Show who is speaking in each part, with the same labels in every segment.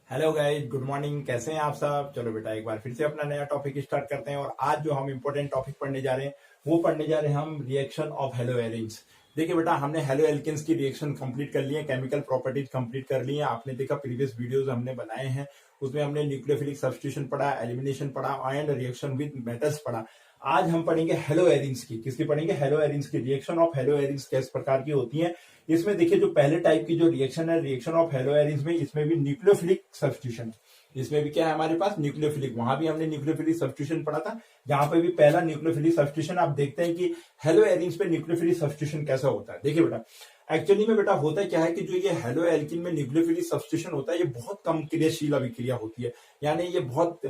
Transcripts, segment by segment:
Speaker 1: Hello guys, good morning. कैसे हैं आप सब? चलो बेटा, एक बार फिर से अपना नया टॉपिक स्टार्ट करते हैं। और आज जो हम इंपॉर्टेंट टॉपिक पढ़ने जा रहे हैं वो पढ़ने जा रहे हैं हम रिएक्शन ऑफ हेलो एरिन्स। देखिए बेटा, हमने हेलो एल्केन्स की रिएक्शन कंप्लीट कर ली है, केमिकल प्रॉपर्टीज कंप्लीट कर ली है। आपने देखा प्रीवियस वीडियोस हमने बनाए हैं, उसमें हमने न्यूक्लियोफिलिक सब्स्टिट्यूशन पढ़ा, एलिमिनेशन पढ़ा एंड रिएक्शन विद मेटल्स पढ़ा। आज हम पढ़ेंगे हेलो एरिन्स की। किसकी पढ़ेंगे? हेलो एरिन्स की। रिएक्शन ऑफ हेलो एरिन्स किस प्रकार की होती है इसमें देखिए, जो पहले टाइप की जो रिएक्शन है, रिएक्शन ऑफ हेलो एरिन्स में, इसमें भी न्यूक्लियोफिलिक सब्स्टिट्यूशन, इसमें भी क्या है हमारे पास? न्यूक्लियोफिलिक। वहां भी हमने न्यूक्लियोफिलिक सब्स्टिट्यूशन पढ़ा था, जहां पे भी पहला न्यूक्लियोफिलिक सब्स्टिट्यूशन। आप देखते हैं कि हेलो एरिन्स पे न्यूक्लियोफिलिक सब्स्टिट्यूशन कैसा होता है। देखिए बेटा, एक्चुअली में बेटा होता क्या है कि जो ये हेलो एल्किन में न्यूक्लियोफिलिक सब्स्टिट्यूशन होता है, ये बहुत कम क्रियाशील अभिक्रिया होती है। यानी ये बहुत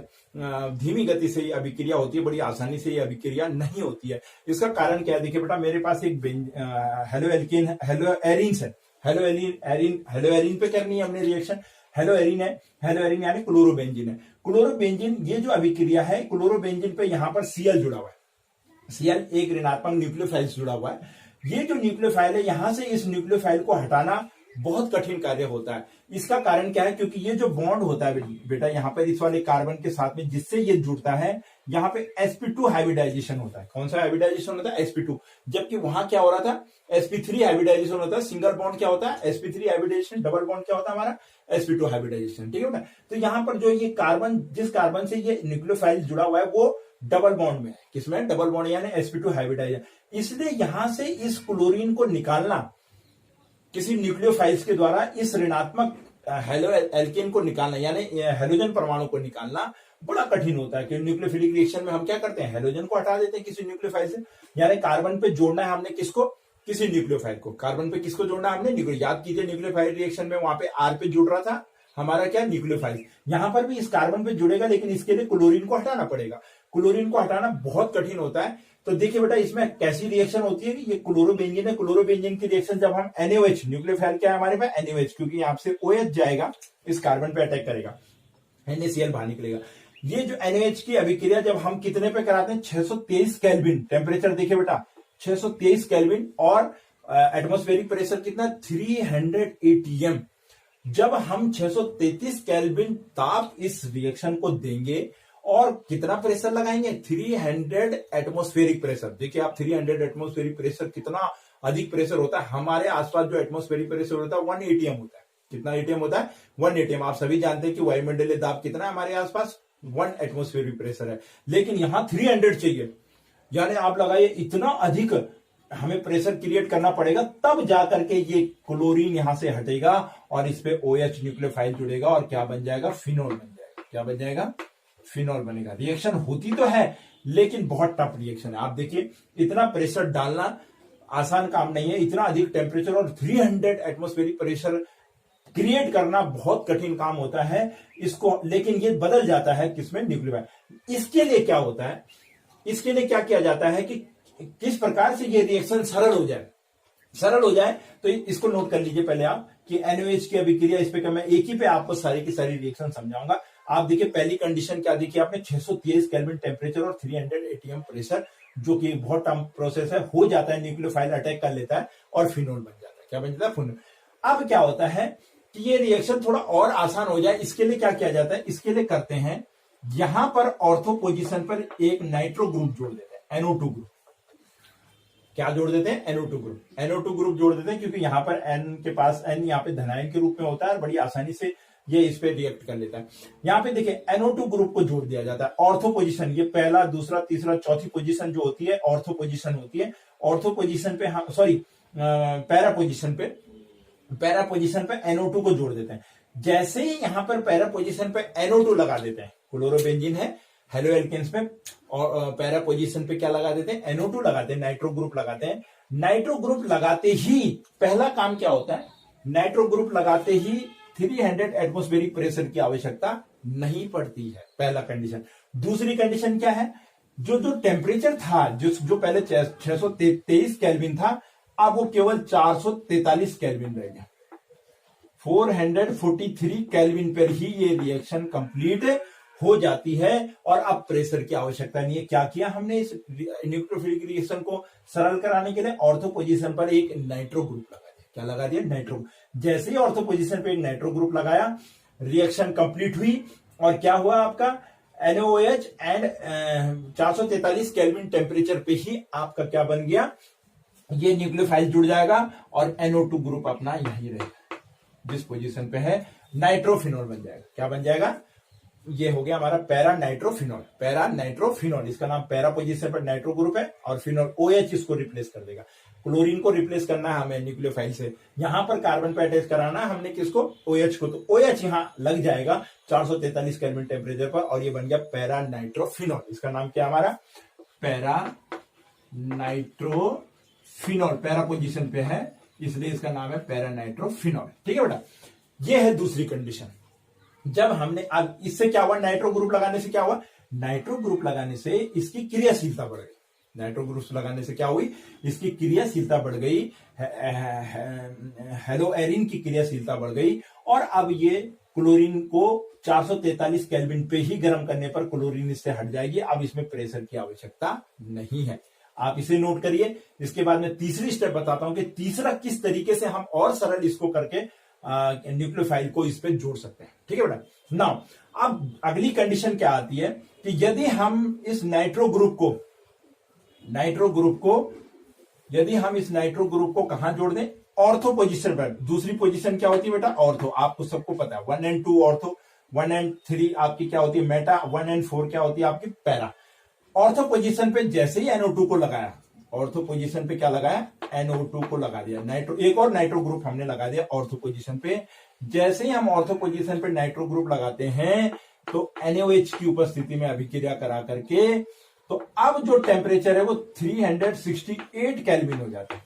Speaker 1: धीमी गति से ये अभिक्रिया होती है, बड़ी आसानी से ये अभिक्रिया नहीं होती है। इसका कारण क्या है? देखिए बेटा, मेरे पास एक हेलो एल्किन हेलो एरिन्स है। हेलो एरिन पे करनी है हमने रिएक्शन। हेलो एरिन है, हेलो एरिन यानी क्लोरोबेंजीन है। क्लोरोबेंजीन, ये जो अभिक्रिया है, क्लोरोबेंजीन पे यहां पर सीएल जुड़ा हुआ है। सीएल एक ऋणात्मक न्यूक्लियोफाइल जुड़ा हुआ है। ये जो न्यूक्लियोफाइल है, यहां से इस न्यूक्लियोफाइल को हटाना बहुत कठिन कार्य होता है। इसका कारण क्या है? क्योंकि ये जो बॉन्ड होता है बेटा, यहाँ पर इस वाले कार्बन के साथ में जिससे ये जुड़ता है, यहाँ पे sp2 हाइब्रिडाइजेशन होता है। कौन सा हाइब्रिडाइजेशन होता है? sp2। जबकि वहां क्या हो रहा था? sp3 हाइब्रिडाइजेशन होता है। सिंगल बॉन्ड क्या होता है? sp3 hybridisation. डबल बॉन्ड क्या होता है हमारा? sp2 hybridisation. ठीक है बेटा। तो यहाँ पर जो ये कार्बन, जिस कार्बन से ये न्यूक्लियोफाइल जुड़ा हुआ है, वो डबल बॉन्ड में है। किसमें? डबल बॉन्ड यानी sp2 हाइब्रिडाइजेशन। इसलिए यहां से इस क्लोरीन को निकालना किसी न्यूक्लियोफाइल्स के द्वारा, इस ऋणात्मक हेलो एल्केन को निकालना, यानी हेलोजन परमाणु को निकालना बड़ा कठिन होता है। कि न्यूक्लियोफिलिक रिएक्शन में हम क्या करते हैं? हेलोजन को हटा देते हैं किसी न्यूक्लियोफाइल से। यानी कार्बन पे जोड़ना है हमने किसको? किसी न्यूक्लियोफाइल को। कार्बन पे किसको जोड़ना है हमने? याद कीजिए, न्यूक्लियोफाइल रिएक्शन में वहां पे आर पे जुड़ रहा था हमारा क्या? न्यूक्लियोफाइल। यहां पर भी इस कार्बन पे जुड़ेगा, लेकिन इसके लिए क्लोरीन को हटाना पड़ेगा। क्लोरीन को हटाना बहुत कठिन होता है। तो देखिए बेटा, इसमें कैसी रिएक्शन होती है कि ये क्लोरोबेंजीन है। क्लोरोबेंजीन की रिएक्शन जब हम NaOH, न्यूक्लियोफाइल क्या है हमारे पास? NaOH, क्योंकि यहां से OH जाएगा, इस कार्बन पे अटैक करेगा, NaCl बाहर निकलेगा। ये जो NaOH की अभिक्रिया जब हम कितने पे कराते हैं? 623 केल्विन टेम्परेचर। देखिए बेटा, 623 केल्विन और एटमॉस्फेरिक प्रेशर कितना? 300 atm। जब हम 633 केल्विन ताप इस रिएक्शन को देंगे और कितना प्रेशर लगाएंगे? 300 एटमॉस्फेरिक प्रेशर। देखिए आप, 300 एटमॉस्फेरिक प्रेशर कितना अधिक प्रेशर होता है। हमारे आसपास जो एटमॉस्फेरिक प्रेशर होता है 1 atm होता है। कितना एटीएम होता है? 1 atm। आप सभी जानते हैं कि वायुमंडलीय दाब कितना है हमारे आसपास? 1 एटमॉस्फेरिक प्रेशर है, लेकिन यहां 300 चाहिए। यानी आप लगाइए, इतना अधिक हमें प्रेशर क्रिएट करना पड़ेगा, तब जाकर के ये क्लोरीन यहां से हटेगा और इस पे OH न्यूक्लियोफाइल जुड़ेगा और क्या बन जाएगा? फिनोल बन जाएगा। क्या बन जाएगा? फिनोल बनेगा। रिएक्शन होती तो है, लेकिन बहुत टफ रिएक्शन है। आप देखिए, इतना प्रेशर डालना आसान काम नहीं है। इतना अधिक टेम्परेचर और 300 एटमॉस्फेरिक प्रेशर क्रिएट करना बहुत कठिन काम होता है इसको। लेकिन ये बदल जाता है किसमें? न्यूक्लियोफाइल। इसके लिए क्या होता है? इसके लिए क्या किया जाता है कि किस प्रकार से ये रिएक्शन सरल हो जाए। सरल हो जाए तो इसको नोट कर लीजिए पहले आप, कि NaOH की अभिक्रिया। इस पे मैं एक ही पे आपको सारी की सारी रिएक्शन समझाऊंगा। आप देखिए, पहली कंडीशन क्या देखिए आपने? 623 केल्विन टेम्परेचर और 300 atm प्रेशर, जो कि बहुत टफ प्रोसेस है। हो जाता है, न्यूक्लियोफाइल अटैक कर लेता है और फिनोल बन जाता है। क्या बन जाता है? फिनोल। अब क्या होता है कि ये रिएक्शन थोड़ा और आसान हो जाए, इसके लिए क्या किया जाता है? इसके लिए करते हैं, यहां पर ऑर्थो पोजीशन पर एक नाइट्रो ग्रुप जोड़ देते हैं, NO2 ग्रुप। क्या जोड़ देते हैं? NO2 group. NO2 ग्रुप जोड़ देते हैं, क्योंकि यहां पर N के पास, N यहां पे धनायन के रूप में होता है और बड़ी आसानी से ये इस पे रिएक्ट कर लेता है। यहां पे देखिए, NO2 ग्रुप को जोड़ दिया जाता है। ऑर्थो पोजीशन, ये पहला, दूसरा, तीसरा, चौथी पोजीशन जो होती है, ऑर्थो पोजीशन होती है। ऑर्थो पोजीशन पे हम, सॉरी, पैरा पोजीशन पे NO2 को जोड़ देते हैं। जैसे ही यहां पर पैरा पोजीशन पे NO2 लगा देते हैं, क्लोरोबेंजीन है हेलो एल्केन्स में, और पैरा पोजीशन पे क्या लगा देते हैं? NO2 लगाते हैं, नाइट्रो ग्रुप लगाते हैं। नाइट्रो ग्रुप लगाते ही पहला काम क्या होता है? नाइट्रो ग्रुप लगाते ही 300 एटमॉस्फेरिक प्रेशर की आवश्यकता नहीं पड़ती है, पहला कंडीशन। दूसरी कंडीशन क्या है? जो टेम्परेचर था, जो पहले 623 केल्विन था, अब वो केवल 443 केल्विन रह गया। 443 केल्विन पर ही ये रिएक्शन कंप्लीट हो जाती है और अब प्रेशर की आवश्यकता नहीं है। क्या किया हमने इस न्यूक्लियोफिलिक रिएक्शन को सरल कराने के लिए? ऑर्थो पोजीशन पर एक नाइट्रो ग्रुप लगा दिया। क्या लगा दिया? नाइट्रो। जैसे ही ऑर्थो पोजीशन पे एक नाइट्रो ग्रुप लगाया, रिएक्शन कंप्लीट हुई और क्या हुआ आपका NaOH एंड 443 केल्विन टेम्परेचर पे ही आपका क्या बन गया, ये न्यूक्लियोफाइल जुड़ जाएगा और NO2 ग्रुप अपना यही रहेगा, जिस पोजीशन पे है नाइट्रोफिनॉल बन जाएगा। क्या बन जाएगा, ये हो गया हमारा पैरा नाइट्रोफिनॉल। पैरा नाइट्रोफिनॉल, इसका नाम पैरा पोजीशन पर नाइट्रो ग्रुप है और फिनॉल OH इसको रिप्लेस कर देगा। क्लोरीन को रिप्लेस करना है हमें न्यूक्लियोफाइल से, यहां पर कार्बन पे अटैच कराना है हमने किसको, OH को, तो OH यहां लग जाएगा 443 केल्विन टेम्परेचर पर और ये बन गया पैरा नाइट्रोफिनॉल। इसका नाम क्या हमारा पैरा नाइट्रोफिनॉल, पैरा पोजीशन पे है इसलिए इसका नाम है पैरा नाइट्रोफिनॉल। ठीक है बेटा, ये है दूसरी कंडीशन। जब हमने अब इससे क्या हुआ, नाइट्रो ग्रुप लगाने से क्या हुआ, नाइट्रो ग्रुप लगाने से इसकी क्रियाशीलता बढ़ गई। नाइट्रो ग्रुप लगाने से क्या हुई, इसकी क्रियाशीलता बढ़ गई, हेलोएरिन की क्रियाशीलता बढ़ गई और अब ये क्लोरीन को 443 केल्विन पे ही गर्म करने पर क्लोरीन इससे हट जाएगी। अब इसमें प्रेशर की आवश्यकता नहीं है, आप इसे नोट करिए। इसके बाद मैं तीसरी स्टेप बताता हूं कि तीसरा किस तरीके से हम और सरल इसको करके न्यूक्लियोफाइल को इस पे जोड़ सकते हैं। ठीक है बेटा, नाउ अब अगली कंडीशन क्या आती है कि यदि हम इस नाइट्रो ग्रुप को कहां जोड़ दें, ऑर्थो पोजीशन पर। दूसरी पोजीशन क्या होती है बेटा, ऑर्थो, आपको सबको पता है 1 and 2 ऑर्थो, 1 and 3 आपकी क्या होती है मेटा, 1 and 4 क्या होती है आपकी पैरा। ऑर्थो पोजीशन पे जैसे ही NO2 को लगाया, ऑर्थो पोजीशन पे क्या लगाया, NO2 को लगा दिया, एक और नाइट्रो ग्रुप हमने लगा दिया ऑर्थो पोजीशन पे। जैसे ही हम ऑर्थो पोजीशन पे नाइट्रो ग्रुप लगाते हैं तो NaOH की उपस्थिति में अभिक्रिया करा करके तो अब जो टेम्परेचर है वो 368 केल्विन हो जाता है।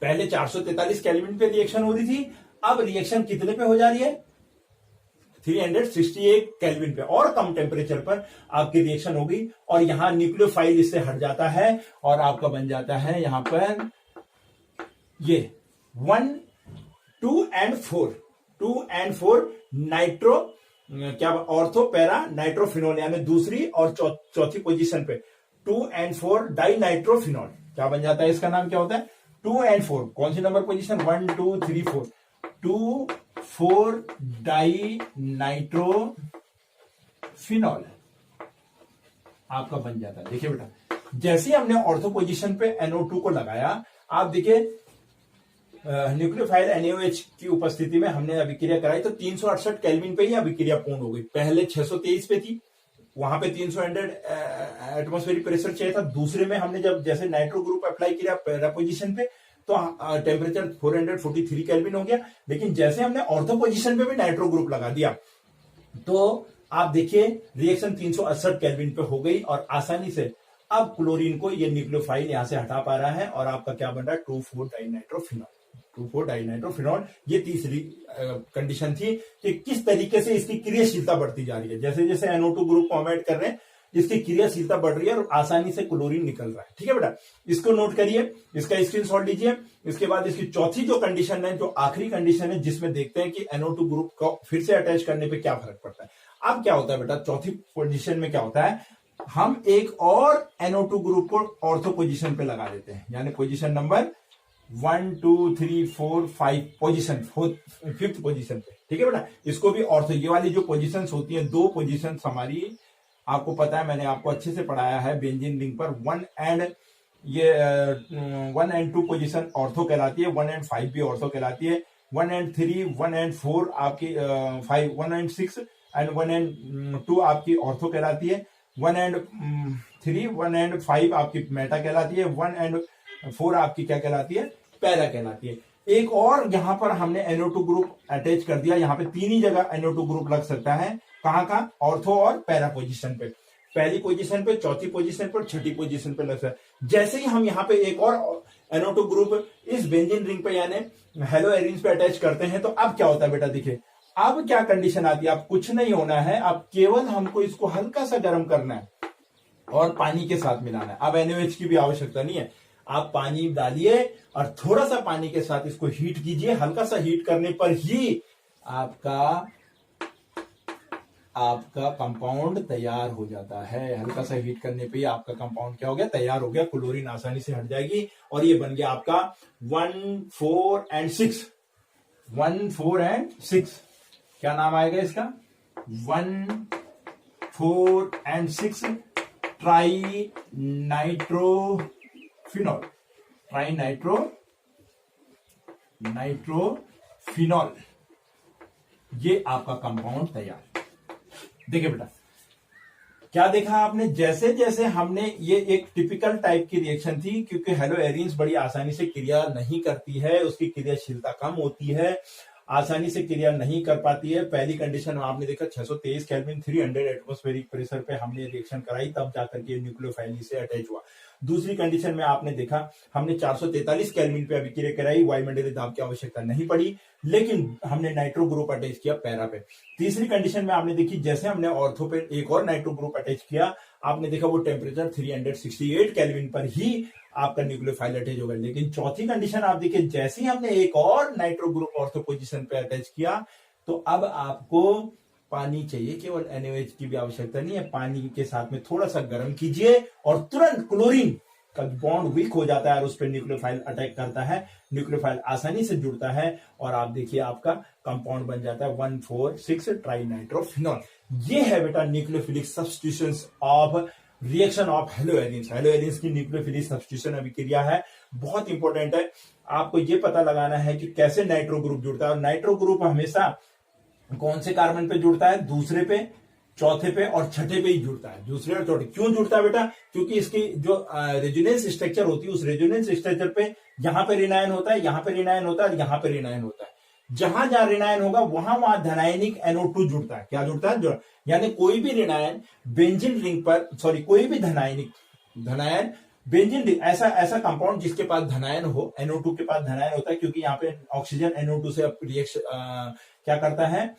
Speaker 1: पहले 443 केल्विन पे रिएक्शन हो रही थी, अब रिएक्शन कितने पे हो जा रही है, 368 केल्विन पे, और कम टेम्परेचर पर आपकी रिएक्शन होगी और यहां न्यूक्लियोफाइल इससे हट जाता है और आपका बन जाता है यहां पर ये 1, 2 and 4 नाइट्रो क्या ऑर्थो पैरा नाइट्रोफिनॉल, यानी दूसरी और चौथी पोजीशन पे 2 and 4 डाई नाइट्रोफिनॉल। क्या बन जाता है, इसका नाम क्या होता है 2 and 4, कौन सी नंबर पोजीशन, 1 2 3 4, 2 4 डाई नाइट्रोफिनॉल आपका बन जाता है। देखिए बेटा, जैसे ही हमने ऑर्थो पोजीशन पे NO2 को लगाया, आप देखिए न्यूक्लियोफाइल NaOH की उपस्थिति में हमने अभिक्रिया कराई तो 368 केल्विन पे ही अभिक्रिया पूर्ण हो गई। पहले 623 पे थी, वहां पे 300 एटमॉस्फेरिक प्रेशर चाहिए था। दूसरे में हमने जब जैसे नाइट्रो ग्रुप अप्लाई किया पैरा पोजीशन पे तो टेम्परेचर 443 केल्विन हो गया। लेकिन जैसे हमने ऑर्थो पोजीशन पे भी नाइट्रो ग्रुप लगा दिया तो आप देखिए रिएक्शन 368 केल्विन पे हो गई और आसानी से अब क्लोरीन को ये न्यूक्लियोफाइल यहां से हटा पा रहा है और आपका क्या बन रहा है 2,4 डाइनाइट्रोफिनॉल। 2,4 डाइनाइट्रोफिनॉल, ये तीसरी कंडीशन थी कि किस तरीके से इसकी क्रियाशीलता बढ़ती जा रही है। जैसे जैसे NO2 ग्रुप को हम ऐड कर रहे हैं इसकी क्रियाशीलता बढ़ रही है और आसानी से क्लोरीन निकल रहा है। ठीक है बेटा, इसको नोट करिए, इसका स्क्रीनशॉट लीजिए। इसके बाद इसकी चौथी जो कंडीशन है, जो आखिरी कंडीशन है, जिसमें देखते हैं कि NO2 ग्रुप को फिर से अटैच करने पे क्या फर्क पड़ता है। अब क्या होता है बेटा, चौथी पोजीशन में क्या होता है, हम एक और NO2 ग्रुप को ऑर्थो पोजीशन पे लगा देते हैं, यानी position number 1 2 3 4 5 position, fifth position पे। ठीक है बेटा, इसको भी ऑर्थो, ये वाली जो पोजीशंस होती हैं, दो पोजीशंस हमारी आपको पता है, मैंने आपको अच्छे से पढ़ाया है बेंजीन रिंग पर। 1 and 2 पोजीशन ऑर्थो कहलाती है, 1 and 5 भी ऑर्थो कहलाती है, 1 and 3 1 and 4 आपकी 1 and 6 एंड 1 and 2 आपकी ऑर्थो कहलाती है, 1 and 3 1 and 5 आपकी मेटा कहलाती है, 1 and 4 आपकी क्या कहलाती है, पैरा कहलाती है। एक और यहां पर हमने NO2 ग्रुप अटैच कर दिया, यहां पे तीन ही जगह NO2 ग्रुप लग सकता है, कहां का, ऑर्थो और पैरा पोजीशन पे, पहली पोजीशन पे, चौथी पोजीशन पर, छठी पोजीशन पे लग सकता है। जैसे ही हम यहाँ पे एक और NO2 ग्रुप इस बेंजीन रिंग पे यानी हेलोएरिन पे अटैच करते हैं तो अब क्या होता है बेटा, देखिए अब क्या कंडीशन आती है, अब कुछ नहीं होना है, अब केवल हमको इसको हल्का सा गर्म करना है और पानी के साथ मिलाना है। अब NaOH की भी आवश्यकता नहीं है, आप पानी डालिए और थोड़ा सा पानी के साथ इसको हीट कीजिए। हल्का सा हीट करने पर ही आपका कंपाउंड तैयार हो जाता है। हल्का सा हीट करने पे ही आपका कंपाउंड क्या हो गया, तैयार हो गया, क्लोरीन आसानी से हट जाएगी और ये बन गया आपका 1 4 and 6, 1 4 and 6 क्या नाम आएगा इसका? 1, 4 and 6 try nitrophenol. Try nitrophenol, ये आपका कंपाउंड तैयार। देखिए बेटा, क्या देखा आपने? जैसे जैसे हमने, ये एक टिपिकल टाइप की रिएक्शन थी, क्योंकि हेलोएरिन्स बड़ी आसानी से क्रिया नहीं करती है, उसकी क्रियाशीलता कम होती है, आसानी से क्रिया नहीं कर पाती है। पहली कंडीशन में आपने देखा 623 केल्विन 300 एटमॉस्फेरिक प्रेशर पे हमने रिएक्शन कराई, तब जाकर के न्यूक्लियोफाइल से अटैच हुआ। दूसरी कंडीशन में आपने देखा हमने 443 केल्विन पे अभिक्रिया कराई, वायुमंडलीय दाब की आवश्यकता नहीं पड़ी, लेकिन हमने नाइट्रो ग्रुप अटैच किया पैरा पे। तीसरी कंडीशन में आपने देखी, जैसे हमने ऑर्थो पे एक और नाइट्रो ग्रुप अटैच किया, आपने देखा वो टेम्परेचर 368 केल्विन पर ही आपका न्यूक्लियोफाइल अटैच होगा। लेकिन चौथी कंडीशन आप देखिए, जैसे ही हमने एक और नाइट्रो ग्रुप ऑर्थो पोजीशन पे अटैच किया, तो अब आपको पानी चाहिए, केवल NaOH की भी आवश्यकता नहीं है। पानी के साथ में थोड़ा सा गर्म कीजिए और तुरंत क्लोरीन का बॉन्ड वीक हो जाता है और उस पर न्यूक्लियोफाइल अटैक करता है, न्यूक्लियोफाइल आसानी से जुड़ता है और आप देखिए आपका कंपाउंड बन जाता है 1,4,6 ट्राइनाइट्रोफिनॉल। ये है बेटा nucleophilic substitutions of reaction of हेलोएरिन्स। हेलोएरिन्स की न्यूक्लियोफिलिक सब्स्टिट्यूशन अभिक्रिया है, बहुत इंपॉर्टेंट है। आपको ये पता लगाना है कि कैसे नाइट्रो ग्रुप जुड़ता है, और नाइट्रो ग्रुप हमेशा कौन से कार्बन पे जुड़ता है? दूसरे पे, चौथे पे और छठे पे ही जुड़ता है। दूसरे और चौथे क्यों जुड़ता है बेटा? क्योंकि इसकी जो रेजोनेंस स्ट्रक्चर होती है, उस रेजोनेंस स्ट्रक्चर पे यहां पे ऋणायन होता है, यहां पे ऋणायन होता है, यहां पे ऋणायन होता है। जहां जहां ऋणायन होगा वहां वहां धनायनिक NO2 जुड़ता है। क्या जुड़ता है? यानी कोई भी ऋणायन बेंजीन रिंग पर, सॉरी, कोई भी धनायन बेंजीन रिंग, ऐसा कंपाउंड जिसके पास धनायन हो, NO2 के पास धनायन होता है, क्योंकि यहाँ पे ऑक्सीजन NO2 से रिएक्शन क्या करता है?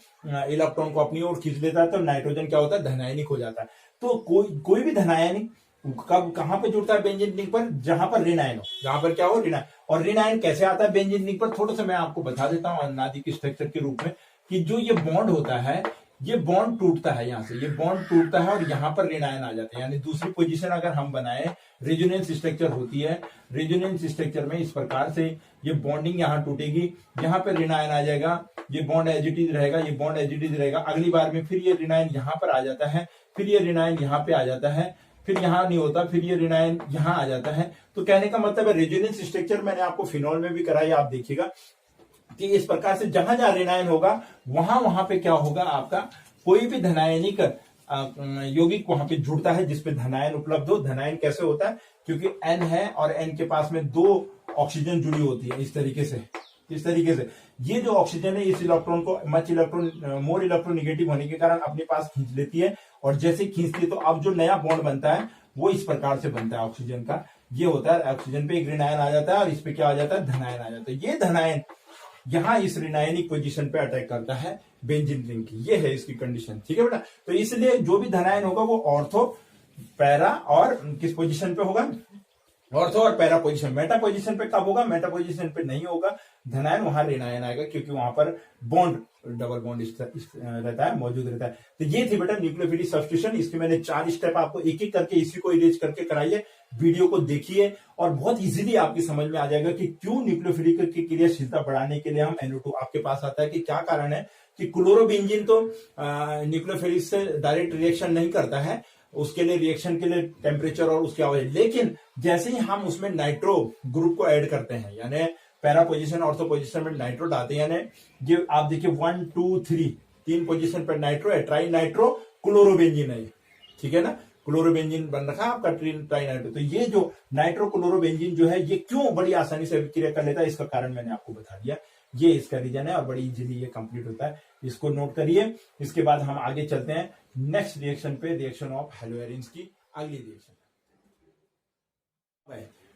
Speaker 1: इलेक्ट्रॉन को अपनी ओर खींच लेता है, तो नाइट्रोजन क्या होता है? धनायनिक हो जाता है। तो कोई भी धनायनिक कब कहां पे जुड़ता है? बेंजीन रिंग पर, जहां पर ऋणायन हो, जहां पर क्या हो? ऋणायन। और ऋणायन कैसे आता है बेंजीन रिंग पर? थोड़ा सा मैं आपको बता देता हूं नाभिक स्ट्रक्चर के रूप में, कि जो ये बॉन्ड होता है, ये बॉन्ड टूटता है, यहां से ये बॉन्ड टूटता है और यहां पर ऋणायन आ जाते हैं। यानी दूसरी पोजीशन अगर हम बनाए, रेजोनेंस स्ट्रक्चर होती है, रेजोनेंस स्ट्रक्चर में इस प्रकार से ये बॉन्डिंग यहां टूटेगी, यहां पर ऋणायन आ जाएगा, ये बॉन्ड एज इट इज रहेगा, ये बॉन्ड एज इट इज रहेगा। अगली बार में फिर ये ऋणायन यहां पर आ जाता है, फिर ये ऋणायन यहां पे आ जाता है, फिर यहां नहीं होता, फिर ये ऋणायन यहां आ जाता है। तो कहने का मतलब है, रेजोनेंस स्ट्रक्चर मैंने आपको फिनॉल में भी कराई, आप देखिएगा कि इस प्रकार से जहां जहां ऋणायन होगा वहां वहां पे क्या होगा? आपका कोई भी धनायनिक यौगिक वहां पे जुड़ता है जिसपे धनायन उपलब्ध हो। धनायन कैसे होता है? क्योंकि N है और N के पास में 2 ऑक्सीजन जुड़ी होती है, इस तरीके से ये जो ऑक्सीजन है, इस इलेक्ट्रॉन को मोर इलेक्ट्रॉन निगेटिव होने के कारण अपने पास खींच लेती है, और जैसे खींचती है तो अब जो नया बॉन्ड बनता है वो इस प्रकार से बनता है ऑक्सीजन का। ये होता है, ऑक्सीजन पे एक ऋणायन आ जाता है और इस पे क्या आ जाता है? धनायन आ जाता है। ये धनायन यहां इस ऋणायनिक पोजीशन पे अटैक करता है बेंजीन रिंग की। ये है इसकी कंडीशन, ठीक है बेटा। तो इसलिए जो भी धनायन होगा वो ऑर्थो, पैरा और किस पोजीशन पे होगा? ऑर्थो और पैरा पोजीशन। मेटा पोजीशन पे कब होगा? मेटा पोजीशन पे नहीं होगा धनायन, वहां ऋणायन आएगा, क्योंकि वहां पर बॉन्ड, डबल बॉन्ड रहता है, मौजूद रहता है। तो ये थी बेटा न्यूक्लियोफिलिक सब्स्टिट्यूशन। इसके मैंने 4 स्टेप आपको एक एक करके इसी को इरेज करके कराइए, वीडियो को देखिए और बहुत इजीली आपकी समझ में आ जाएगा कि क्यों न्यूक्लियोफिलिक की क्रियाशीलता बढ़ाने के लिए हम NO2 आपके पास आता है, कि क्या कारण है कि क्लोरोबेंजीन तो न्यूक्लियोफिलिक से डायरेक्ट रिएक्शन नहीं करता है, उसके लिए रिएक्शन के लिए टेम्परेचर और उसकी आवश्यकता, लेकिन जैसे ही हम उसमें नाइट्रो ग्रुप को ऐड करते हैं, यानी पैरा पोजीशन, ऑर्थो पोजीशन में नाइट्रो डालते हैं, यानी ये आप देखिए 1, 2, 3 पोजीशन पर नाइट्रो है, ट्राई नाइट्रो क्लोरोबेंजीन है, ठीक है ना, क्लोरोबेंजीन बन रखा है आपका ट्राई नाइट्रो। तो ये जो नाइट्रो क्लोरोबेंजीन जो है, ये क्यों बड़ी आसानी से अभिक्रिया कर लेता है, इसका कारण मैंने आपको बता दिया। ये इसका रीजन है और बड़ी इजीली ये कंप्लीट होता है, इसको नोट करिए। इसके बाद हम आगे चलते हैं नेक्स्ट रिएक्शन पे, रिएक्शन ऑफ हेलोएरिन्स की अगली रिएक्शन।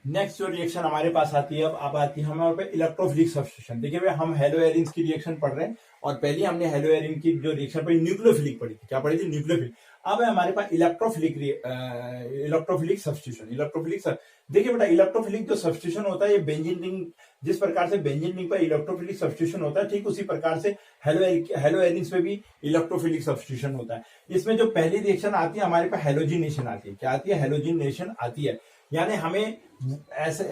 Speaker 1: नेक्स्ट जो रिएक्शन हमारे पास आती है अब आती है हमारे पे इलेक्ट्रोफिलिक सब्स्टिट्यूशन। देखिए भाई, हम हेलोएरिन्स की रिएक्शन पढ़ रहे हैं और पहले हमने हेलोएरिन की जो रिएक्शन पढ़ी न्यूक्लियोफिलिक पढ़ी थी। क्या पढ़ी थी? न्यूक्लियोफिलिक। अब है हमारे पास इलेक्ट्रोफिलिक सब्स्टिट्यूशन। देखिए बेटा, इलेक्ट्रोफिलिक जो सब्स्टिट्यूशन होता है, ये बेंजीन रिंग, जिस प्रकार से बेंजीन रिंग पर इलेक्ट्रोफिलिक सब्स्टिट्यूशन होता है, ठीक उसी प्रकार से हेलोएरिन्स पे भी इलेक्ट्रोफिलिक सब्स्टिट्यूशन होता है। इसमें जो पहली रिएक्शन आती है हमारे पास हेलोजिनेशन आती है। क्या आती है? हेलोजिनेशन आती है। यानी हमें ऐसे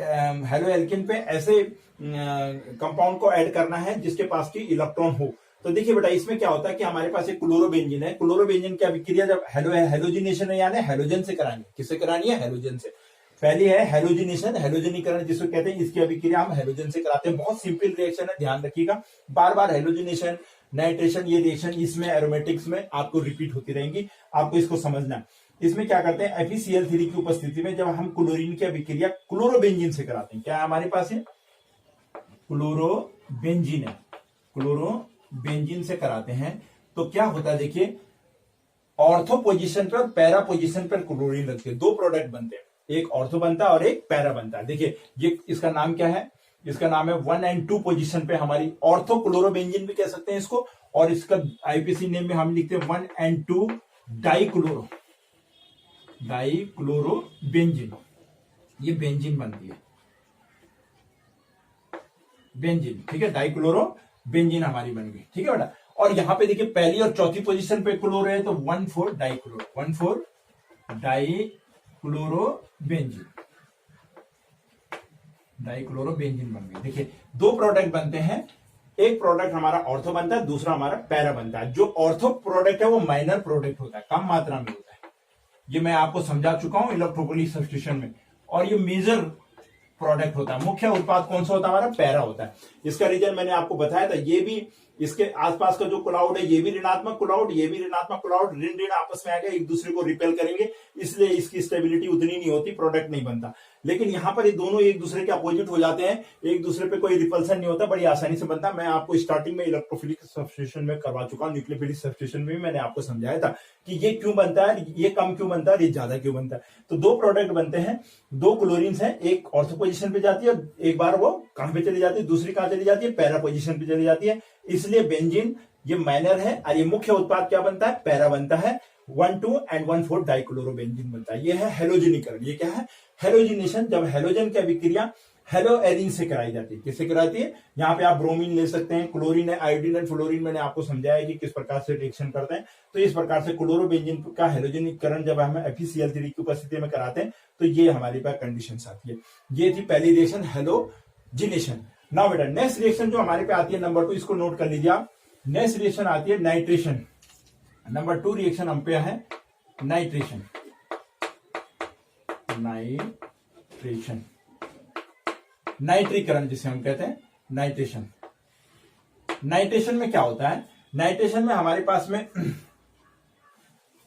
Speaker 1: हेलो एल्किन पे ऐसे कंपाउंड को ऐड करना है जिसके पास की इलेक्ट्रॉन हो। तो देखिए बेटा इसमें क्या होता है कि हमारे पास एक क्लोरोबेंजीन है। क्लोरोबेंजीन की अभिक्रिया जब हेलोजिनेशन है यानी हेलोजन से करानी है। किससे करानी है? हेलोजन से। पहली है हेलोजिनेशन, हेलोजनीकरण जिसको कहते हैं, इसकी अभिक्रिया हम हेलोजन से कराते हैं। बहुत सिंपल रिएक्शन है, ध्यान रखिएगा। बार बार हेलोजिनेशन, नाइट्रेशन, ये रिएक्शन इसमें एरोमेटिक्स में आपको रिपीट होती रहेंगी, आपको इसको समझना है। इसमें क्या करते हैं, FeCl3 की उपस्थिति में जब हम क्लोरीन की अभिक्रिया क्लोरोबेंजीन से कराते हैं, क्या है हमारे पास है? क्लोरोबेंजीन है। क्लोरोबेंजीन से कराते हैं तो क्या होता है, देखिए ऑर्थो पोजीशन पर और पैरा पोजीशन पर क्लोरीन रखते हैं। दो प्रोडक्ट बनते हैं, एक ऑर्थो बनता है और एक पैरा बनता है। देखिए ये इसका नाम क्या है? इसका नाम है 1 और 2 पोजीशन पे हमारी ऑर्थो क्लोरोबेंजीन भी कह सकते हैं इसको, और इसका आईपीसी नेम में हम लिखते हैं 1 और 2 डाइक्लोरोबेंजीन। ये बेंजीन बनती है, बेंजीन, ठीक है, डाइक्लोरोबेंजीन हमारी बन गई, ठीक है बेटा। और यहां पे देखिए पहली और चौथी पोजीशन पे क्लोरो है तो 1,4 डाइक्लोरोबेंजीन, डाइक्लोरोबेंजीन बन गई। देखिए दो प्रोडक्ट बनते हैं, एक प्रोडक्ट हमारा ऑर्थो बनता है, दूसरा हमारा पैरा बनता है। जो ऑर्थो प्रोडक्ट है वो माइनर प्रोडक्ट होता है, कम मात्रा में होता है। ये मैं आपको समझा चुका हूं इलेक्ट्रोपोलिस सब्स्टिट्यूशन में। और ये मेजर प्रोडक्ट होता है। मुख्य उत्पाद कौन सा होता है? हमारा पैरा होता है। इसका रीजन मैंने आपको बताया था। ये भी, इसके आसपास का जो क्लाउड है ये भी ऋणात्मक क्लाउड, ये भी ऋणात्मक क्लाउड, ऋण ऋण आपस में आके एक दूसरे को रिपेल करेंगे, इसलिए इसकी स्टेबिलिटी उतनी नहीं होती, प्रोडक्ट नहीं बनता। लेकिन यहां पर ये दोनों एक दूसरे के अपोजिट हो जाते हैं, एक दूसरे पे कोई रिपल्सन नहीं होता, बड़ी आसानी से बनता। मैं आपको स्टार्टिंग में इलेक्ट्रोफिलिक सब्स्टिट्यूशन में करवा चुका हूं, न्यूक्लियोफिलिक सब्स्टिट्यूशन में भी मैंने आपको समझाया था कि ये क्यों बनता है, ये कम क्यों बनता है, ये ज्यादा क्यों बनता है। तो दो प्रोडक्ट बनते हैं, दो क्लोरीन्स हैं, एक ऑर्थो पोजीशन पे जाती है, एक बार वो कहां पे चली जाती है, दूसरी कहां चली जाती है, पैरा पोजीशन पे चली जाती है। इसलिए बेंजीन ये माइनर है और ये मुख्य उत्पाद क्या बनता है? पैरा बनता है। 1, 2 और 1,4 डाइक्लोरोबेंजीन बनता है। ये है हेलोजनीकरण। ये क्या है? हेलोजिनेशन। जब हेलोजन की अभिक्रिया हेलोएरिन से कराई जाती है। किससे कराती है? यहाँ पे आप ब्रोमीन ले सकते हैं, क्लोरीन है, आयोडीन है, फ्लोरीन। मैंने आपको समझाया कि किस प्रकार से रिएक्शन करते हैं। तो इस प्रकार से क्लोरोबेंजीन का हेलोजनीकरण जब हम FeCl3 की उपस्थिति में कराते हैं तो ये हमारे पास कंडीशन आती है। ये थी पहली रिएक्शन, हेलोजिनेशन। नाउ बेटा नेक्स्ट रिएक्शन जो हमारे पे आती है नंबर 2, इसको नोट कर लीजिए आप। नेक्स्ट रिएक्शन आती है नाइट्रेशन। नंबर 2 रिएक्शन हम पे है नाइट्रेशन। नाइट्रेशन, नाइट्रीकरण जिसे हम कहते हैं, नाइट्रेशन। नाइट्रेशन में क्या होता है? नाइट्रेशन में हमारे पास में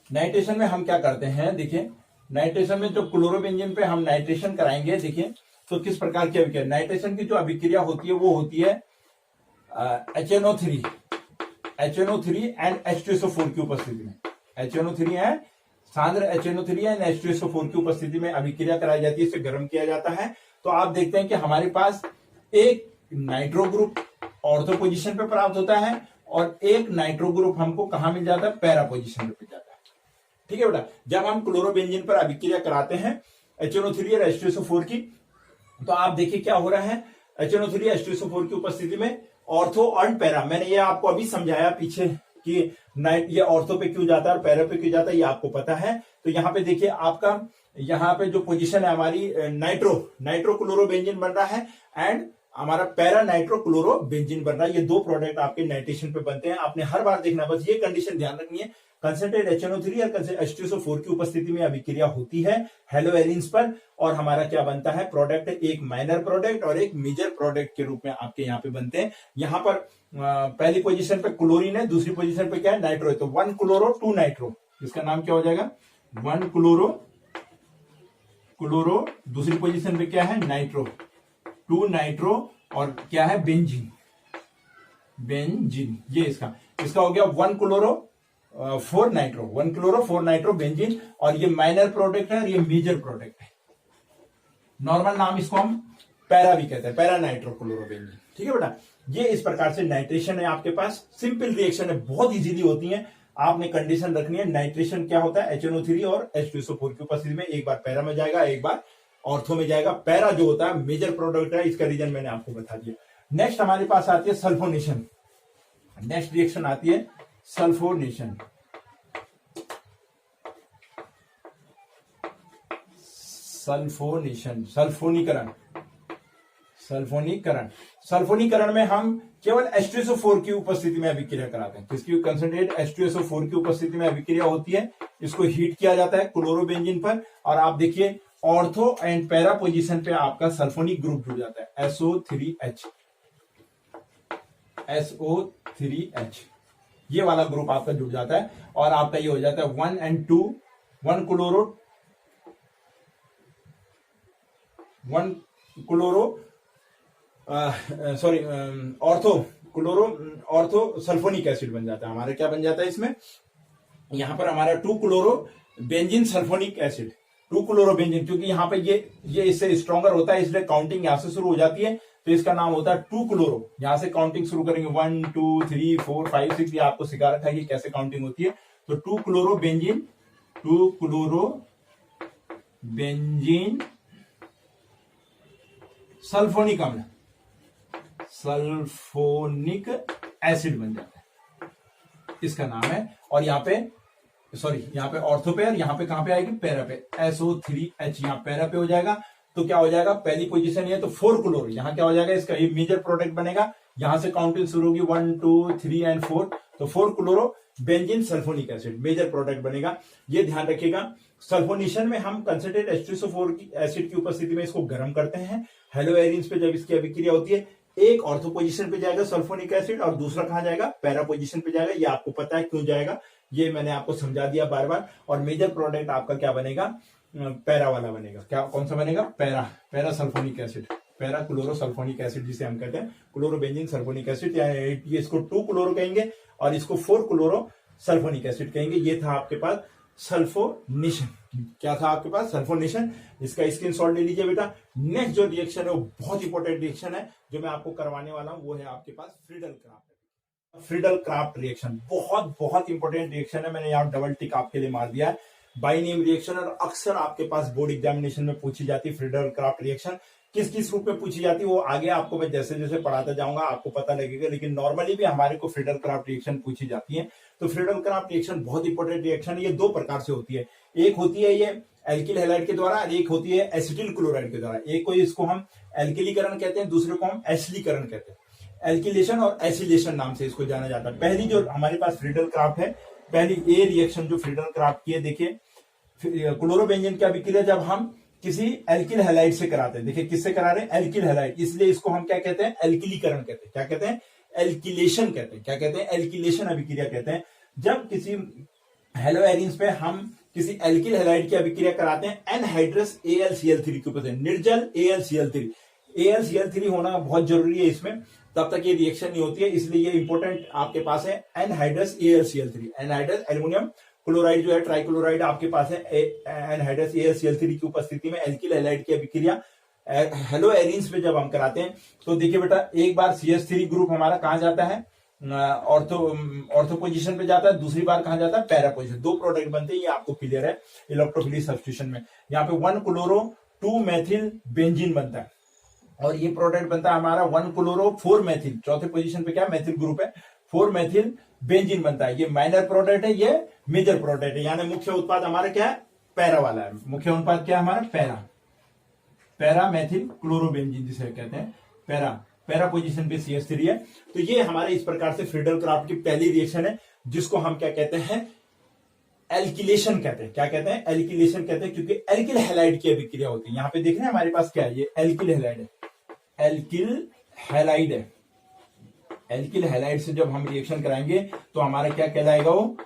Speaker 1: नाइट्रेशन में हम क्या करते हैं, देखिए नाइट्रेशन में जो क्लोरोबेंजीन पे हम नाइट्रेशन कराएंगे, देखिए तो किस प्रकार की अभिक्रिया, नाइट्रेशन की जो अभिक्रिया होती है वो होती है HNO3 एंड H2SO4 की उपस्थिति में। HNO3 है, सांद्र HNO3 एंड H2SO4 की उपस्थिति में अभिक्रिया कराई जाती है, इसे गर्म किया जाता है। तो आप देखते हैं कि हमारे पास एक नाइट्रो ग्रुप ऑर्थो पोजीशन पे प्राप्त होता है और एक नाइट्रो ग्रुप हमको कहां मिल जाता है? पैरा पोजीशन पे मिल जाता है, ठीक है बेटा। जब हम क्लोरोबेंजीन पर अभिक्रिया कराते हैं HNO3 और H2SO4 की, तो आप देखिए क्या हो रहा है, HNO3 H2SO4 की उपस्थिति में ऑर्थो और पैरा, मैंने ये आपको अभी समझाया पीछे कि ये ऑर्थो पे क्यों जाता है और पैरा पे क्यों जाता है, ये आपको पता है। तो यहाँ पे देखिए आपका यहाँ पे जो पोजीशन है हमारी नाइट्रो क्लोरोबेंजीन बन रहा है एंड हमारा पैरा नाइट्रो क्लोरोबेंजीन बन रहा है। ये दो प्रोडक्ट आपके नाइट्रेशन पे बनते हैं। आपने हर बार देखना, बस ये कंडीशन ध्यान रखनी है, कंसंट्रेट HNO3 और H2SO4 की उपस्थिति में अभिक्रिया होती है हेलोएरिन्स पर, और हमारा क्या बनता है? प्रोडक्ट, एक माइनर प्रोडक्ट और एक मेजर प्रोडक्ट के रूप में आपके यहाँ पे बनते हैं। यहाँ पर पहली पोजीशन पे क्लोरीन है, दूसरी पोजीशन पे क्या है? नाइट्रो है। तो 1 क्लोरो 2 नाइट्रो, इसका नाम क्या हो जाएगा? 1 क्लोरो, दूसरी पोजीशन पे क्या है? नाइट्रो, 2 नाइट्रो, और क्या है? बेंजीन, ये इसका हो गया 1 chloro 4 nitro, 1 chloro 4 nitro benzene. और ये माइनर प्रोडक्ट है और ये मेजर प्रोडक्ट है। नॉर्मल नाम इसको हम पैरा भी कहते हैं, पैरा नाइट्रो क्लोरोबेंजीन, ठीक है बेटा। ये इस प्रकार से नाइट्रेशन है आपके पास। सिंपल रिएक्शन है, बहुत इजीली होती है। आपने कंडीशन रखनी है, नाइट्रेशन क्या होता है? HNO3 और H2SO4 की उपस्थिति में एक बार पैरा में जाएगा, एक बार ऑर्थो में जाएगा। पैरा जो होता है मेजर प्रोडक्ट है, इसका रीजन मैंने आपको बता दिया। नेक्स्ट हमारे पास आती है सल्फोनेशन। नेक्स्ट रिएक्शन आती है सल्फोनेशन। सल्फोनीकरण, सल्फोनीकरण। सल्फोनीकरण में हम केवल H2SO4 की उपस्थिति में अभिक्रिया कराते हैं। किसकी कंसंट्रेट H2SO4 की उपस्थिति में अभिक्रिया होती है, इसको हीट किया जाता है क्लोरोबेंजीन पर, और आप देखिए ऑर्थो एंड पैरा पोजीशन पे आपका सल्फोनिक ग्रुप जुड़ जाता है SO3H। SO3H ये वाला ग्रुप आपका जुड़ जाता है और आपका ये हो जाता है 1 and 2, 1 chloro ortho sulphonic acid बन जाता है। हमारा क्या बन जाता है इसमें, यहां पर हमारा 2 chloro benzene sulphonic acid, 2 chloro benzene, क्योंकि यहाँ पे ये इससे स्ट्रॉन्गर होता है, इसलिए काउंटिंग यहां से शुरू हो जाती है, तो इसका नाम होता है 2 क्लोरो। यहां से काउंटिंग शुरू करेंगे 1 2 3 4 5 6, ये आपको सिखा रखा है कि कैसे काउंटिंग होती है। तो 2 क्लोरो बेंजीन सल्फोनिक अम्ल, सल्फोनिक एसिड बन जाता है, इसका नाम है। और यहाँ पे ऑर्थोपेयर, यहाँ पे कहां पे आएगी, पैरा पे, SO3H यहाँ पैरा पे हो जाएगा। तो क्या हो जाएगा, पहली पोजीशन ये तो 4 क्लोरो, यहाँ क्या हो जाएगा, इसका ये मेजर प्रोडक्ट बनेगा, यहां से काउंटिंग शुरू होगी 1 2 3 एंड 4, तो 4 chlorobenzene sulphonic acid major product बनेगा। ये ध्यान रखिएगा। सल्फोनेशन में हम कंसंट्रेट H2SO4 की एसिड की उपस्थिति में इसको गर्म करते हैं। हेलो एरिन्स पे जब इसकी अभिक्रिया होती है, एक ऑर्थो पोजीशन पे जाएगा सल्फोनिक एसिड और दूसरा कहां जाएगा, पैरा पोजीशन पे जाएगा। ये आपको पता है क्यों जाएगा, ये मैंने आपको समझा दिया बार बार। और मेजर प्रोडक्ट आपका क्या बनेगा, पैरा वाला बनेगा। क्या, कौन सा बनेगा, para sulphonic acid, para chloro sulphonic acid जिसे हम कहते हैं, क्लोरोबेंजीन सल्फोनिक एसिड। ये इसको 2 क्लोरो कहेंगे और इसको 4 क्लोरो सल्फोनिक एसिड कहेंगे। ये था आपके पास सल्फोनेशन। क्या था आपके पास, सल्फोनेशन। इसका स्क्रीनशॉट ले लीजिए बेटा। नेक्स्ट जो रिएक्शन है वो बहुत इंपॉर्टेंट रिएक्शन है जो मैं आपको करवाने वाला हूं, वो है आपके पास फ्रीडल क्राफ्ट रिएक्शन। बहुत बहुत इंपॉर्टेंट रिएक्शन है, मैंने यहाँ डबल टिक आपके लिए मार दिया है। बाय नेम रिएक्शन, और अक्सर आपके पास बोर्ड एग्जामिनेशन में पूछी जाती है फ्रीडल क्राफ्ट रिएक्शन। किस किस रूप में पूछी जाती है वो आगे आपको मैं जैसे जैसे पढ़ाता जाऊंगा आपको पता लगेगा, लेकिन नॉर्मली भी हमारे को फ्रीडल क्राफ्ट रिएक्शन पूछी जाती है। तो फ्रीडल क्राफ्ट रिएक्शन बहुत इंपॉर्टेंट रिएक्शन है। ये 2 प्रकार से होती है, एक होती है ये एल्किल हैलाइड के द्वारा, एक होती है एसिटिल क्लोराइड के द्वारा। एक को इसको हम एल्किलीकरण कहते हैं, दूसरे को हम एसिलीकरण कहते हैं। एल्किलेशन और एसिलेशन नाम से इसको जाना जाता है। पहली जो हमारे पास फ्रीडल क्राफ्ट है, पहली ए रिएक्शन जो फ्रीडल क्राफ्ट की है, देखिए क्लोरोबेंजीन की अभिक्रिया जब हम किसी एल्किल हैलाइड से कराते हैं, देखिए किससे करा रहे हैं, एल्किल हैलाइड, इसलिए इसको हम क्या कहते हैं, एल्किलीकरण कहते हैं। क्या कहते हैं, एल्किलेशन कहते हैं। क्या कहते हैं, एल्किलेशन अभिक्रिया कहते हैं। जब किसी हेलो एरिन्स पे हम किसी एल्किल हैलाइड की अभिक्रिया कराते हैं एनहाइड्रस AlCl3 के ऊपर से, निर्जल AlCl3 होना बहुत जरूरी है इसमें, तब तक ये रिएक्शन नहीं होती है, इसलिए ये इंपॉर्टेंट आपके पास है anhydrous AlCl3। Anhydrous aluminium chloride जो है, ट्राइक्लोराइड आपके पास है। एनहाइड्रस AlCl3 की उपस्थिति में एल्किल हैलाइड की अभिक्रिया हेलो एरिन्स पे जब हम कराते हैं, तो देखिए बेटा एक बार CH3 ग्रुप हमारा कहां जाता है, ऑर्थो पोजीशन पे जाता है, दूसरी बार कहां जाता है, पैरा पोजीशन। 2 प्रोडक्ट बनते हैं, ये आपको क्लियर है इलेक्ट्रोफिलिक सब्स्टिट्यूशन में। यहाँ पे 1 क्लोरो 2 मेथिल बेंजीन बनता है, और ये प्रोडक्ट बनता है हमारा 1 क्लोरो 4 मेथिल, चौथे पोजीशन पे क्या है, मेथिल ग्रुप है, 4 मेथिल बेंजीन बनता है। ये माइनर प्रोडक्ट है, ये मेजर प्रोडक्ट है, यानी मुख्य उत्पाद हमारा क्या है, पैरा वाला है। मुख्य उत्पाद क्या है हमारा, पैरा मेथिल क्लोरोबेंजीन जिसे कहते हैं, पैरा पोजीशन पे CH3 है। तो ये हमारे इस प्रकार से फ्रीडल क्राफ्ट की पहली रिएक्शन है, जिसको हम क्या कहते हैं, एल्किलेशन कहते हैं। क्या कहते हैं, एल्किलेशन कहते हैं, क्योंकि एल्किल हैलाइड की अभिक्रिया होती है। यहाँ पे देख रहे हैं हमारे पास क्या है, ये एल्किल हैलाइड है, एल्किल हैलाइड है। एल्किल हैलाइड से जब हम रिएक्शन कराएंगे तो हमारा क्या कहलाएगा, वो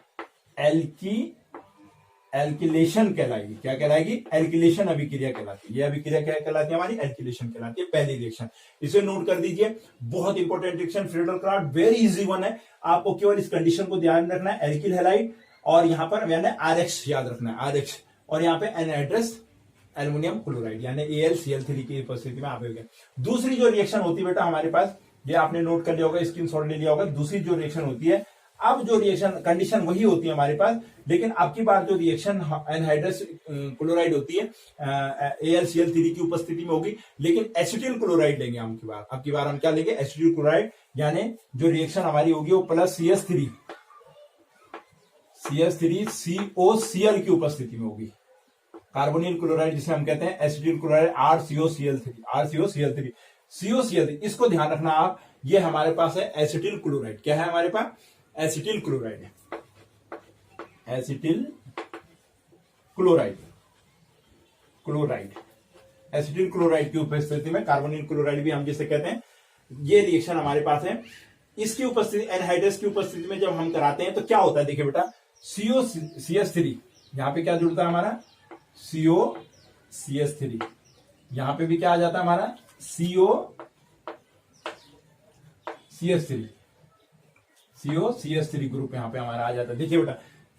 Speaker 1: एल्किलेशन कहलाएगी। क्या कहलाएगी, एल्किलेशन अभिक्रिया कहलाती है। ये अभिक्रिया क्या कहलाती है हमारी, एल्किलेशन कहलाती है, पहली रिएक्शन। इसे नोट कर दीजिए, बहुत important reaction Friedel craft, very easy one है। आपको केवल इस कंडीशन को ध्यान रखना है, एल्किल हैलाइड, और यहाँ पर मैंने RX याद रखना है, RX, और यहाँ पे एनहाइड्रस एल्युमिनियम क्लोराइड यानी AlCl3 की उपस्थिति में आप हो गए। दूसरी जो रिएक्शन होती है बेटा हमारे पास, ये आपने नोट कर लिया होगा, स्क्रीनशॉट ले लिया होगा। दूसरी जो रिएक्शन होती है, अब जो रिएक्शन कंडीशन वही होती है हमारे पास, लेकिन अब की बार जो रिएक्शन एनहाइड्रस क्लोराइड होती है AlCl3 की उपस्थिति में होगी, लेकिन एसिटिल क्लोराइड लेंगे हम की बार। अब की बार हम क्या लेंगे, एसिटिल क्लोराइड, यानी जो रिएक्शन हमारी होगी वो प्लस CH3 COCl की उपस्थिति में होगी। कार्बोनिल क्लोराइड जिसे हम कहते हैं एसिटिल क्लोराइड RCOCl3, COCl3, इसको ध्यान रखना आप, ये हमारे पास है एसिटिल क्लोराइड। क्या है हमारे पास? एसिटिल क्लोराइड है, acetyl chloride, chloride, acetyl chloride की उपस्थिति में कार्बोनिल क्लोराइड भी हम जिसे कहते हैं, ये रिएक्शन हमारे पास है। इसकी उपस्थिति, एनहाइड्रस की उपस्थिति में जब हम कराते हैं तो क्या होता है? देखिए बेटा, COCH3, यहां पे क्या जुड़ता है हमारा? COCH3, यहां पे भी क्या आ जाता है हमारा? COCH3 ग्रुप यहां पे हमारा आ जाता है। देखिए बेटा,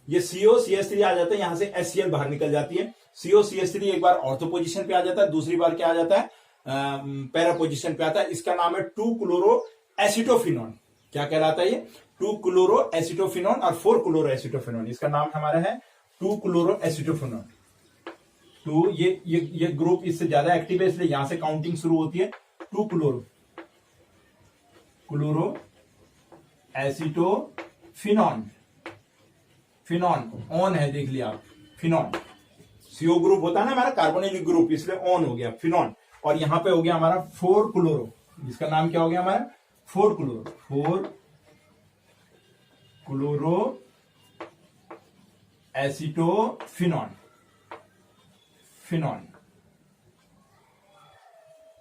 Speaker 1: ये COCH3 आ जाता है, यहां से HCl बाहर निकल जाती है। COCH3 एक बार ऑर्थो पोजीशन पे आ जाता है, दूसरी बार क्या आ जाता है? पैरा पोजीशन पे आता है। इसका नाम है 2 क्लोरो एसिटोफिनॉन। क्या कहलाता है ये? 2 क्लोरो एसिटोफिनॉन और 4 क्लोरो एसिटोफिनॉन। इसका नाम हमारा है 2 क्लोरो एसिटोफिनॉन। तो ये ग्रुप इससे ज्यादा एक्टिव है, इसलिए यहां से काउंटिंग शुरू होती है। 2 क्लोरो एसिटोफिनॉन, फिनॉन ऑन है, देख लिया आप, फिनॉन। CO ग्रुप होता है ना हमारा कार्बोनिलिक ग्रुप, इसलिए ऑन हो गया फिनॉन। और यहां पे हो गया हमारा 4 क्लोरो, जिसका नाम क्या हो गया हमारा? 4 क्लोरो एसिटोफिनॉन, फिनॉन,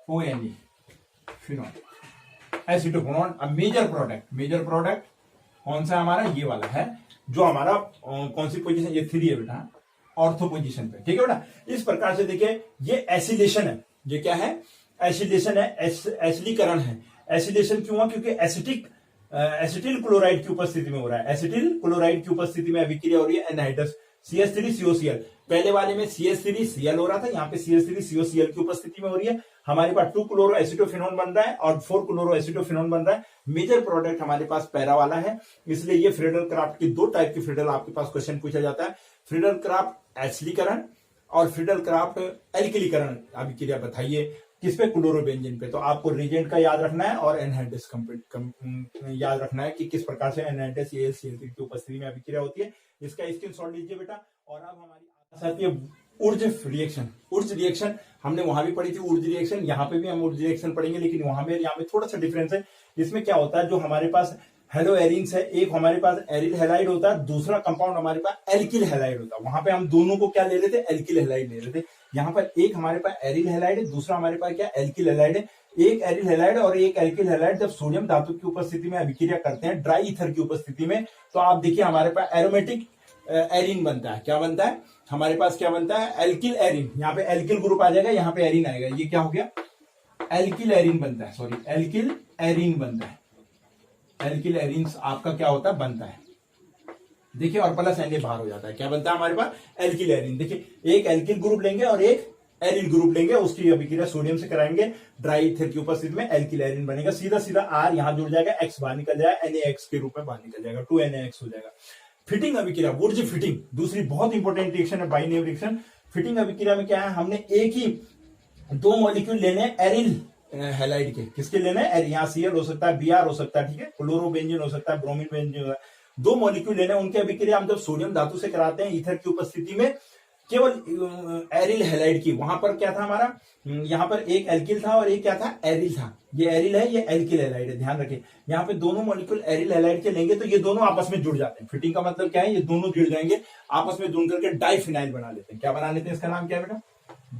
Speaker 1: ONE, फिनॉन एसिटोफिनॉन। अब मेजर प्रोडक्ट कौन सा हमारा? ये वाला है, जो हमारा कौन सी पोजीशन? ये 3 है बेटा, ऑर्थो पोजीशन पे। ठीक है बेटा, इस प्रकार से देखिए, ये एसिलेशन है। ये क्या है? एसिलेशन है, एसिलीकरण है। एसिलेशन क्यों हुआ? क्योंकि एसिटिल क्लोराइड की उपस्थिति में हो रहा है। एसिटिल क्लोराइड की उपस्थिति में अभिक्रिया हो रही है एनहाइड्रस CH3 COCl। पहले वाले में CH3 Cl हो रहा था, यहाँ पे CH3 COCl की उपस्थिति में हो रही है। हमारे पास 2 क्लोरो एसिटोफिनॉन बन रहा है और 4 क्लोरो एसिटोफिनॉन बन रहा है। मेजर प्रोडक्ट हमारे पास पैरा वाला है, इसलिए ये फ्रीडल क्राफ्ट की 2 टाइप की फ्रीडल आपके पास क्वेश्चन पूछा जाता है। फ्रीडल क्राफ्ट एसिलीकरण और फ्रीडल क्राफ्ट एल्किलीकरण अभिक्रिया बताइए किस पे? क्लोरोबेंजीन पे। तो आपको रीजेंट का याद रखना है और एनहाइड्रस याद रखना है कि किस प्रकार से एनहाइड्रस CH3 की उपस्थिति में अभिक्रिया होती है। इसका स्क्रीनशॉट लीजिए बेटा। और अब हमारी आती है ऊर्ज रिएक्शन। ऊर्ज रिएक्शन हमने वहां भी पढ़ी थी, ऊर्ज रिएक्शन, यहाँ पे भी हम ऊर्ज रिएक्शन पढ़ेंगे, लेकिन वहां पे यहाँ पे थोड़ा सा डिफरेंस है। इसमें क्या होता है, जो हमारे पास हेलो एरिन्स है, एक हमारे पास एरिल हैलाइड होता है, दूसरा कंपाउंड हमारे पास एल्किल हैलाइड होता है। वहां पे हम दोनों को क्या ले रहे थे? एल्किल हैलाइड ले रहे थे। यहाँ पर एक हमारे पास एरिल हैलाइड है, दूसरा हमारे पास क्या? एल्किल हैलाइड है। एक एरिल हैलाइड और एक एल्किल हैलाइड जब सोडियम धातु की उपस्थिति में अभिक्रिया करते हैं ड्राई ईथर की उपस्थिति में, तो आप देखिए हमारे पास एरोमेटिक एरिन बनता है। क्या बनता है हमारे पास? क्या बनता है? Alkyl arene. यहाँ पे एल्किल ग्रुप आ जाएगा, यहाँ पे एरिन आएगा। ये क्या हो गया? एल्किल एरिन बनता है, सॉरी एल्किल एरिन बनता है। एल्किल एरिन आपका क्या होता है? बनता है। देखिए, और प्लस एन बाहर हो जाता है। क्या बनता है हमारे पास? Alkyl Erin. देखिए, एक एल्किल ग्रुप लेंगे और एक एरिल ग्रुप लेंगे, उसकी अभिक्रिया सोडियम से कराएंगे ड्राई ईथर की उपस्थिति में, एल्किल एरिन बनेगा। सीधा सीधा R यहां जुड़ जाएगा, X बाहर निकल जाएगा, NaX के रूप में बाहर निकल जाएगा, 2NaX हो जाएगा। फिटिंग अभिक्रिया, वुर्ज फिटिंग, दूसरी बहुत इंपॉर्टेंट रिएक्शन है, बाइनेम रिएक्शन। फिटिंग अभिक्रिया में क्या है? हमने एक ही 2 मॉलिक्यूल लेने एरिल हैलाइड के। किसके लेने? यहाँ Cl हो सकता है, Br हो सकता है, ठीक है, क्लोरोबेंजीन हो सकता है, ब्रोमीन बेंजीन हो सकता है। 2 मॉलिक्यूल लेने, उनके अभिक्रिया हम जब सोडियम धातु से कराते हैं ईथर की उपस्थिति में, केवल एरिल हैलाइड की। वहां पर क्या था हमारा? यहाँ पर एक एल्किल था और एक क्या था? एरिल था। ये एरिल है, ये एल्किल हैलाइड है, ध्यान रखें। यहाँ पे दोनों मॉलिक्यूल एरिल हैलाइड के लेंगे तो ये दोनों आपस में जुड़ जाते हैं। फिटिंग का मतलब क्या है? ये दोनों जुड़ जाएंगे, आपस में जुड़ करके डाइफिनाइल बना लेते हैं। क्या बना लेते हैं? इसका नाम क्या है बेटा?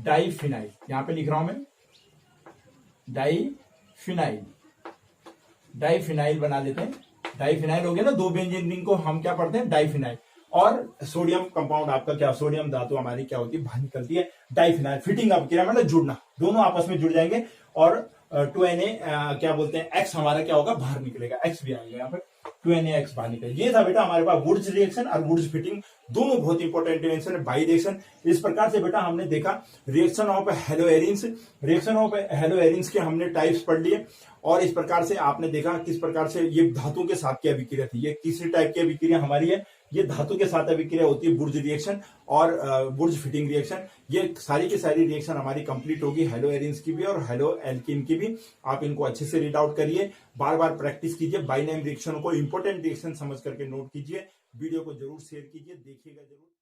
Speaker 1: डाइफिनाइल। यहाँ पे लिख रहा हूं मैं, डाइफिनाइल। डाइफिनाइल बना लेते हैं। डाइफिनाइल हो गया ना, 2 बेंजीन रिंग को हम क्या पढ़ते हैं? डाइफिनाइल। और सोडियम कंपाउंड आपका क्या? सोडियम धातु हमारी क्या होती है? बाहर निकलती है, डाइफिनाइल। फिटिंग अभिक्रिया मतलब जुड़ना, दोनों आपस में जुड़ जाएंगे और 2Na क्या बोलते हैं? X हमारा क्या होगा? बाहर निकलेगा, X भी आएगा यहाँ पर, 2NaX बाहर निकलेगा। ये था बेटा हमारे पास वुर्ज रिएक्शन और वुर्ज फिटिंग, दोनों बहुत इंपॉर्टेंट रिएक्शन है, बाई रिएक्शन। इस प्रकार से बेटा हमने देखा reaction of hello arenes. Reaction of hello arenes के हमने टाइप्स पढ़ लिए और इस प्रकार से आपने देखा किस प्रकार से ये धातु के साथ की अभिक्रिया थी। ये तीसरी टाइप की अभिक्रिया हमारी है, ये धातु के साथ अभिक्रिया होती है, वुर्ज रिएक्शन और वुर्ज फिटिंग रिएक्शन। ये सारी की सारी रिएक्शन हमारी कंप्लीट होगी, हेलो एरिन्स की भी और हेलो एल्किन की भी। आप इनको अच्छे से रीड आउट करिए, बार बार प्रैक्टिस कीजिए, बाइनेम रिएक्शन को इंपॉर्टेंट रिएक्शन समझ करके नोट कीजिए। वीडियो को जरूर शेयर कीजिए, देखिएगा जरूर।